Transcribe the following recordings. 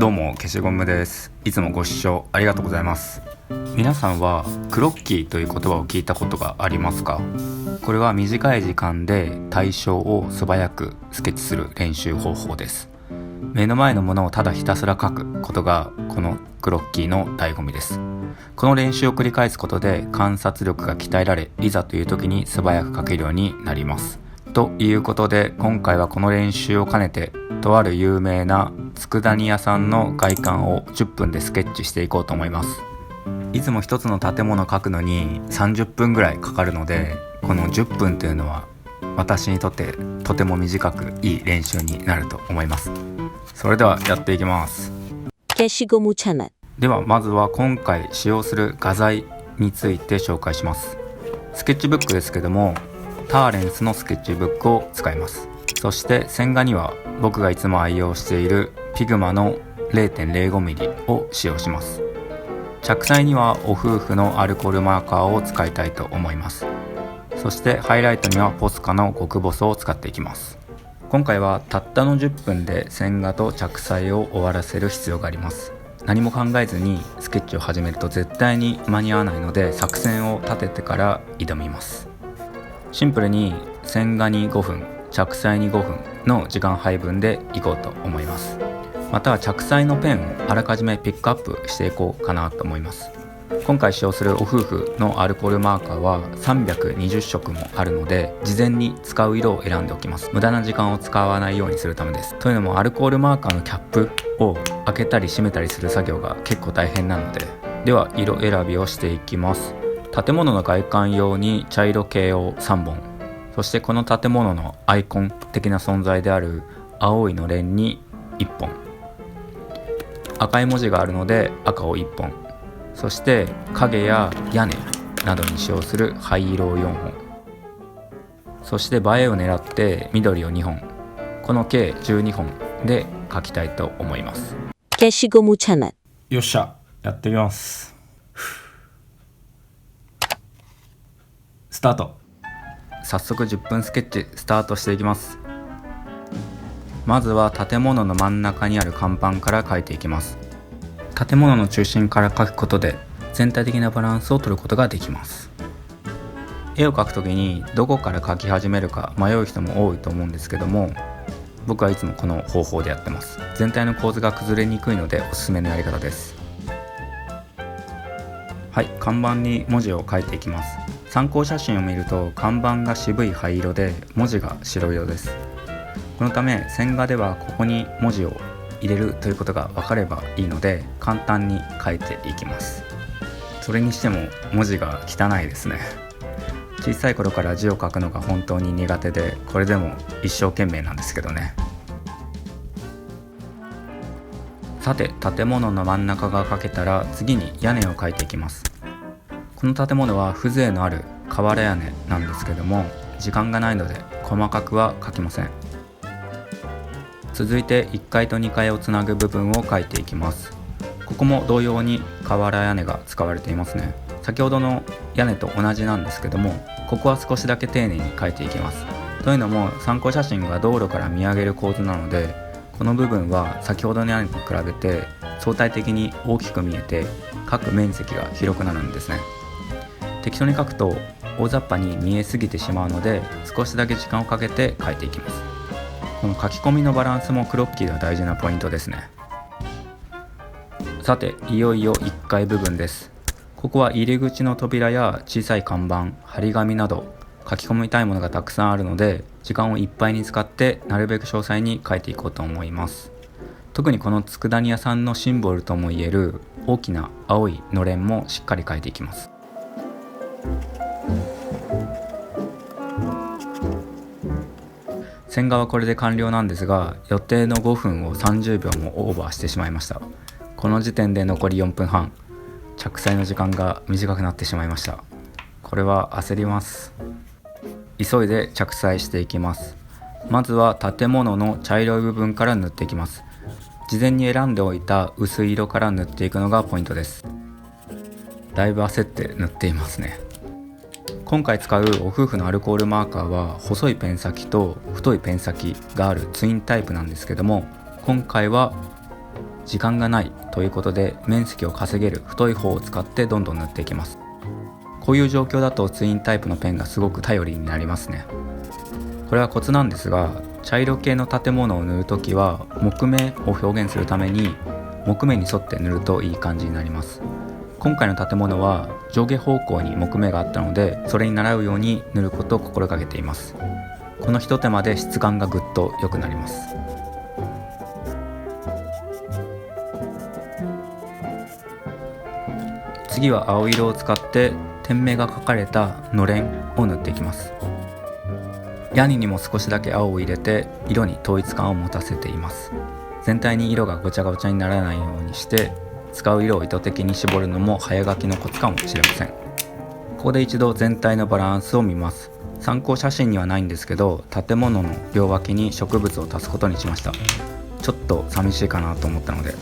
どうも消しゴムです。いつもご視聴ありがとうございます。皆さんはクロッキーという言葉を聞いたことがありますか？これは短い時間で対象を素早くスケッチする練習方法です。目の前のものをただひたすら描くことがこのクロッキーの醍醐味です。この練習を繰り返すことで観察力が鍛えられ、いざという時に素早く描けるようになります。ということで、今回はこの練習を兼ねてとある有名な佃煮屋さんの外観を10分でスケッチしていこうと思います。いつも一つの建物を描くのに30分ぐらいかかるので、この10分というのは私にとってとても短くいい練習になると思います。それではやっていきます。消しゴムチャンネル。ではまずは今回使用する画材について紹介します。スケッチブックですけども、ターレンスのスケッチブックを使います。そして線画には僕がいつも愛用しているピグマの 0.05mm を使用します。着彩にはお夫婦のアルコールマーカーを使いたいと思います。そしてハイライトにはポスカの極細を使っていきます。今回はたったの10分で線画と着彩を終わらせる必要があります。何も考えずにスケッチを始めると絶対に間に合わないので、作戦を立ててから挑みます。シンプルに線画に5分、着彩に5分の時間配分でいこうと思います。または着彩のペンをあらかじめピックアップしていこうかなと思います。今回使用するお夫婦のアルコールマーカーは320色もあるので、事前に使う色を選んでおきます。無駄な時間を使わないようにするためです。というのもアルコールマーカーのキャップを開けたり閉めたりする作業が結構大変なので、では色選びをしていきます。建物の外観用に茶色系を3本、そしてこの建物のアイコン的な存在である青いのれんに1本、赤い文字があるので赤を1本、そして影や屋根などに使用する灰色を4本、そして映えを狙って緑を2本、この計12本で描きたいと思います。消しゴムチャンネル。よっしゃ、やってみます。スタート。早速10分スケッチスタートしていきます。まずは建物の真ん中にある看板から描いていきます。建物の中心から描くことで全体的なバランスを取ることができます。絵を描くときにどこから描き始めるか迷う人も多いと思うんですけども、僕はいつもこの方法でやってます。全体の構図が崩れにくいのでおすすめのやり方です。はい、看板に文字を書いていきます。参考写真を見ると看板が渋い灰色で文字が白色です。このため線画ではここに文字を入れるということが分かればいいので、簡単に書いていきます。それにしても文字が汚いですね。小さい頃から字を書くのが本当に苦手で、これでも一生懸命なんですけどね。さて、建物の真ん中が描けたら次に屋根を描いていきます。この建物は風情のある瓦屋根なんですけども、時間がないので細かくは描きません。続いて1階と2階をつなぐ部分を描いていきます。ここも同様に瓦屋根が使われていますね。先ほどの屋根と同じなんですけども、ここは少しだけ丁寧に描いていきます。というのも参考写真が道路から見上げる構図なので、この部分は先ほどの屋根と比べて相対的に大きく見えて描く面積が広くなるんですね。適当に描くと大雑把に見えすぎてしまうので、少しだけ時間をかけて描いていきます。この書き込みのバランスもクロッキーでは大事なポイントですね。さて、いよいよ1階部分です。ここは入り口の扉や小さい看板、張り紙など書き込みたいものがたくさんあるので、時間をいっぱいに使ってなるべく詳細に書いていこうと思います。特にこの佃煮屋さんのシンボルともいえる大きな青いのれんもしっかり書いていきます。線画はこれで完了なんですが、予定の5分を30秒もオーバーしてしまいました。この時点で残り4分半、着彩の時間が短くなってしまいました。これは焦ります。急いで着彩していきます。まずは建物の茶色い部分から塗っていきます。事前に選んでおいた薄い色から塗っていくのがポイントです。だいぶ焦って塗っていますね。今回使うお夫婦のアルコールマーカーは細いペン先と太いペン先があるツインタイプなんですけども、今回は時間がないということで面積を稼げる太い方を使ってどんどん塗っていきます。こういう状況だとツインタイプのペンがすごく頼りになりますね。これはコツなんですが、茶色系の建物を塗るときは木目を表現するために木目に沿って塗るといい感じになります。今回の建物は上下方向に木目があったので、それに倣うように塗ることを心がけています。この一手間で質感がぐっと良くなります。次は青色を使って店名が書かれたのれんを塗っていきます。屋根にも少しだけ青を入れて色に統一感を持たせています。全体に色がごちゃごちゃにならないようにして使う色を意図的に絞るのも早書きのコツかもしれません。ここで一度全体のバランスを見ます。参考写真にはないんですけど、建物の両脇に植物を足すことにしました。ちょっと寂しいかなと思ったので。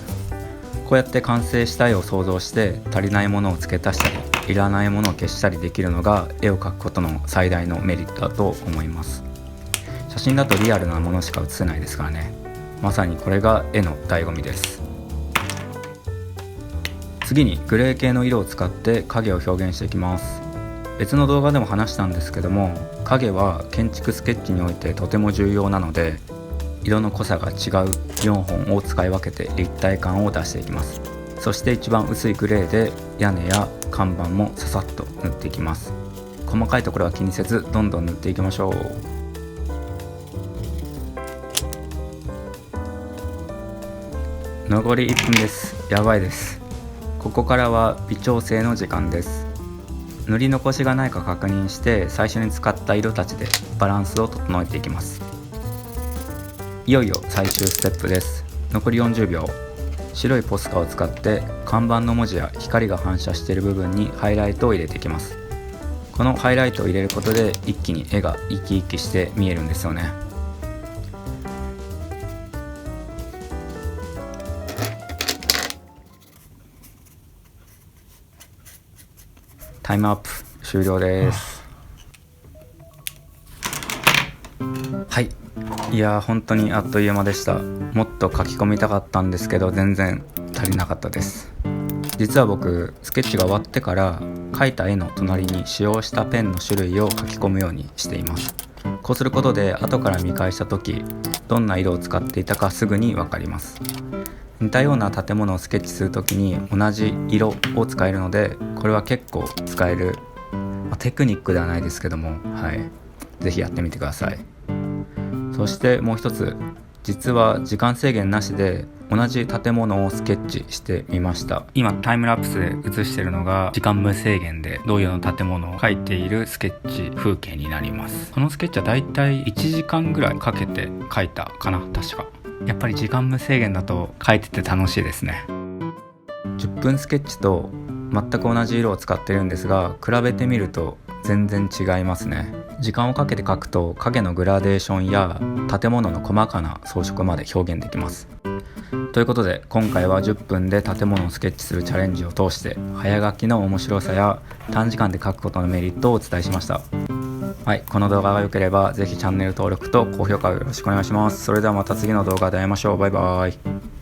こうやって完成した絵を想像して足りないものを付け足したりいらないものを消したりできるのが絵を描くことの最大のメリットだと思います。写真だとリアルなものしか写せないですからね。まさにこれが絵の醍醐味です。次にグレー系の色を使って影を表現していきます。別の動画でも話したんですけども、影は建築スケッチにおいてとても重要なので、色の濃さが違う4本を使い分けて立体感を出していきます。そして一番薄いグレーで屋根や看板もささっと塗っていきます。細かいところは気にせずどんどん塗っていきましょう。残り1分です。やばいです。ここからは微調整の時間です。塗り残しがないか確認して最初に使った色たちでバランスを整えていきます。いよいよ最終ステップです。残り40秒。白いポスカを使って看板の文字や光が反射している部分にハイライトを入れていきます。このハイライトを入れることで一気に絵が生き生きして見えるんですよね。タイムアップ終了です。はい、いや本当にあっという間でした。もっと書き込みたかったんですけど全然足りなかったです。実は僕スケッチが終わってから描いた絵の隣に使用したペンの種類を書き込むようにしています。こうすることで後から見返した時どんな色を使っていたかすぐに分かります。似たような建物をスケッチするときに同じ色を使えるので、これは結構使える、テクニックではないですけども、ぜひやってみてください。そしてもう一つ、実は時間制限なしで同じ建物をスケッチしてみました。今タイムラプスで映しているのが時間無制限で同様の建物を描いているスケッチ風景になります。このスケッチはだいたい1時間ぐらいかけて描いたかな、確か。やっぱり時間無制限だと描いてて楽しいですね。10分スケッチと全く同じ色を使ってるんですが、比べてみると全然違いますね。時間をかけて描くと影のグラデーションや建物の細かな装飾まで表現できます。ということで今回は10分で建物をスケッチするチャレンジを通して早書きの面白さや短時間で描くことのメリットをお伝えしました。この動画が良ければぜひチャンネル登録と高評価をよろしくお願いします。それではまた次の動画で会いましょう。バイバイ。